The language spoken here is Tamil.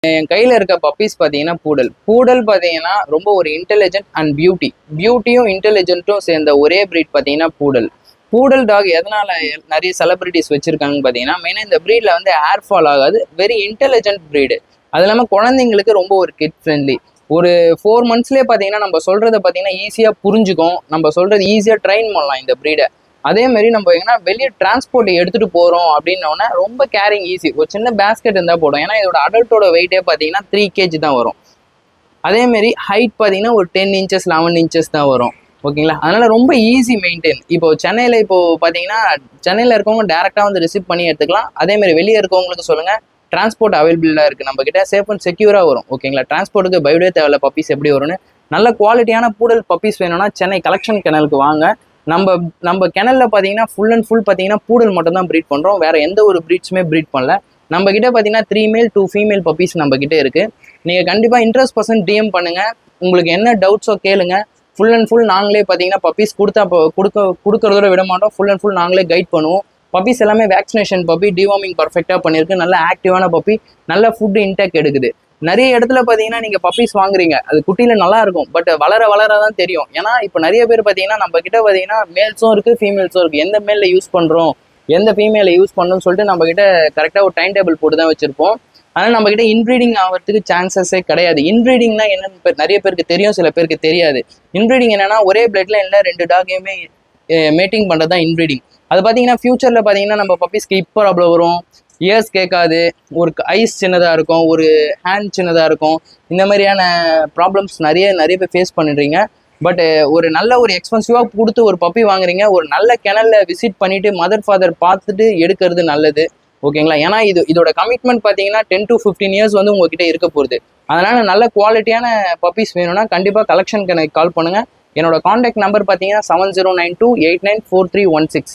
என் கையில் இருக்க பப்பீஸ் பார்த்தீங்கன்னா பூடல் பார்த்தீங்கன்னா ரொம்ப ஒரு இன்டெலிஜென்ட் அண்ட் பியூட்டியும் இன்டெலிஜென்ட்டும் சேர்ந்த ஒரே ப்ரீட் பார்த்தீங்கன்னா பூடல் டாக் எதனால நிறைய செலிபிரிட்டிஸ் வச்சிருக்காங்கன்னு பார்த்தீங்கன்னா மெயினாக இந்த ப்ரீடில் வந்து ஏர் ஃபால் ஆகாது, வெரி இன்டெலிஜென்ட் ப்ரீடு. அது இல்லாமல் குழந்தைங்களுக்கு ரொம்ப ஒரு கிட் ஃப்ரெண்ட்லி. ஒரு 4 monthsலேயே பார்த்தீங்கன்னா நம்ம சொல்கிறத பார்த்தீங்கன்னா ஈஸியாக புரிஞ்சுக்கும், நம்ம சொல்கிறது ஈஸியாக ட்ரெயின் பண்ணலாம் இந்த ப்ரீடை. அதே மாதிரி நம்ம எங்கன்னா வெளியே டிரான்ஸ்போர்ட் எடுத்துகிட்டு போகிறோம் அப்படின்னோடனே ரொம்ப கேரிங் ஈஸி. ஒரு சின்ன பேஸ்கெட் இருந்தால் போடும், ஏன்னா இதோட அடல்ட்டோட வெயிட்டே பார்த்தீங்கன்னா 3 kg தான் வரும். அதேமாரி ஹைட் பார்த்தீங்கன்னா ஒரு 10 inches 11 inches தான் வரும். ஓகேங்களா, அதனால ரொம்ப ஈஸி மெயின்டைன். இப்போ சென்னையில் பார்த்தீங்கன்னா சென்னையில் இருக்கவங்க டேரெக்டாக வந்து ரிசீவ் பண்ணி எடுத்துக்கலாம். அதேமாதிரி வெளியே இருக்கவங்களுக்கு சொல்லுங்கள், டிரான்ஸ்போர்ட் அவைலபிளாக இருக்குது நம்ம கிட்ட, சேஃப் அண்ட் செக்யூராக வரும். ஓகேங்களா, டிரான்ஸ்போர்ட்டுக்கு பயப்படவே தேவையில்ல. பப்பீஸ் எப்படி வரும்னு நல்ல குவாலிட்டியான பூடல் பப்பீஸ் வேணும்னா சென்னை கலெக்ஷன் கெனலுக்கு வாங்க. நம்ம கெனலில் பார்த்தீங்கன்னா ஃபுல் அண்ட் ஃபுல் பார்த்தீங்கன்னா பூடல் மட்டும் தான் ப்ரீட் பண்ணுறோம், வேறு எந்த ஒரு ப்ரீட்ஸுமே ப்ரீட் பண்ணல. நம்ம கிட்ட பார்த்தீங்கன்னா 3 male 2 female பப்பீஸ் நம்ம கிட்ட இருக்குது. நீங்கள் கண்டிப்பாக இன்ட்ரெஸ்ட் பர்சன் டிஎம் பண்ணுங்கள், உங்களுக்கு என்ன டவுட்ஸோ கேளுங்க. ஃபுல் அண்ட் ஃபுல் நாங்களே பார்த்தீங்கன்னா பப்பீஸ் கொடுக்கறதோட விட மாட்டோம், ஃபுல் அண்ட் ஃபுல் நாங்களே கைட் பண்ணுவோம். பப்பீஸ் எல்லாமே வேக்சினேஷன் பப்பி, டிவார்மிங் பர்ஃபெக்டாக பண்ணியிருக்கு, நல்ல ஆக்டிவான பப்பி, நல்ல ஃபுட் இன்டேக் எடுக்குது. நிறைய இடத்துல பார்த்தீங்கன்னா நீங்கள் பப்பீஸ் வாங்குறீங்க, அது குட்டியில் நல்லா இருக்கும், பட் வளர தான் தெரியும். ஏன்னா இப்போ நிறைய பேர் பார்த்தீங்கன்னா நம்ம கிட்ட பார்த்தீங்கன்னா மேல்ஸும் இருக்குது ஃபீமேல்ஸும் இருக்குது. எந்த மேலில் யூஸ் பண்ணுறோம் எந்த ஃபீமேலை யூஸ் பண்ணணும்னு சொல்லிட்டு நம்ம கிட்ட கரெக்டாக ஒரு டைம் டேபிள் போட்டு தான் வச்சுருப்போம். ஆனால் நம்ம கிட்ட இன்ப்ரீடிங் ஆகிறதுக்கு சான்சஸே கிடையாது. இன்ப்ரீடிங்னா என்னன்னு நிறைய பேருக்கு தெரியும், சில பேருக்கு தெரியாது. இன்ப்ரீடிங் என்னன்னா ஒரே பிளட்ல இல்லை 2 டாகையுமே மேட்டிங் பண்ணுறது தான் இன்ப்ரீடிங். அது பார்த்தீங்கன்னா ஃபியூச்சரில் பார்த்தீங்கன்னா நம்ம பப்பீஸ்க்கு இப்போ ப்ராப்ளம் வரும், இயர்ஸ் கேட்காது, ஒரு ஐஸ் சின்னதாக இருக்கும், ஒரு ஹேண்ட் சின்னதாக இருக்கும். இந்த மாதிரியான ப்ராப்ளம்ஸ் நிறைய பேர் ஃபேஸ் பண்ணிடுறீங்க. பட் ஒரு நல்ல ஒரு எக்ஸ்பென்சிவாக கொடுத்து ஒரு பப்பி வாங்குறீங்க, ஒரு நல்ல கெனலில் விசிட் பண்ணிவிட்டு மதர் ஃபாதர் பார்த்துட்டு எடுக்கிறது நல்லது. ஓகேங்களா, ஏன்னா இதோட கமிட்மெண்ட் பார்த்தீங்கன்னா 10 to 15 years வந்து உங்ககிட்ட இருக்க போகுது. அதனால் நல்ல குவாலிட்டியான பப்பீஸ் வேணும்னா கண்டிப்பாக கலெக்ஷனுக்கு எனக்கு கால் பண்ணுங்கள். என்னோட காண்டாக்ட் நம்பர் பார்த்தீங்கன்னா 7092894316.